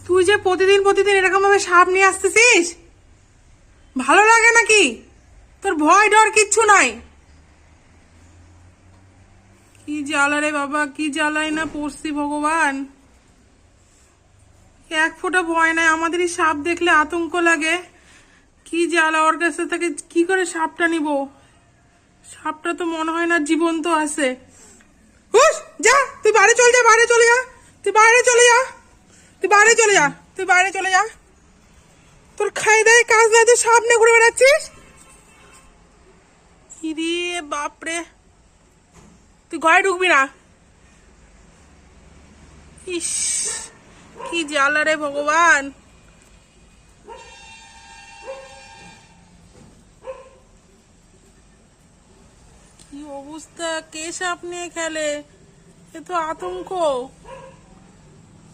তুই যে প্রতিদিন প্রতিদিন এরকম ভাবে সাপ নিয়ে আসতেছিস, ভালো লাগে নাকি? তোর ভয় ডর কিচ্ছু নাই। কি জ্বালা রে বাবা, কি জ্বালাই না পড়ছি ভগবান। এক ফোঁটা ভয় নাই, আমাদেরই সাপ দেখলে আতঙ্ক লাগে। কি জ্বালা, ওর কাছে থেকে কি করে সাপটা নিব? সাপটা তো মনে হয় না জীবন্ত আছে। হুস, যা তুই বাইরে চলে যা, বাইরে চলে যা, তুই বাইরে চলে যা, তুই বাইরে চলে যা, তুই বাইরে চলে যা। তোর খাই দেয় কাজ নাই, তুই সাপ নিয়ে ঘুরে বেড়াচ্ছিস। ইরে বাপরে, তুই ঘরে ঢুকবি না। ইস, কি জ্বালা রে ভগবান। কি অবস্থা, কে সাপ নিয়ে খেলে, এ তো আতঙ্ক।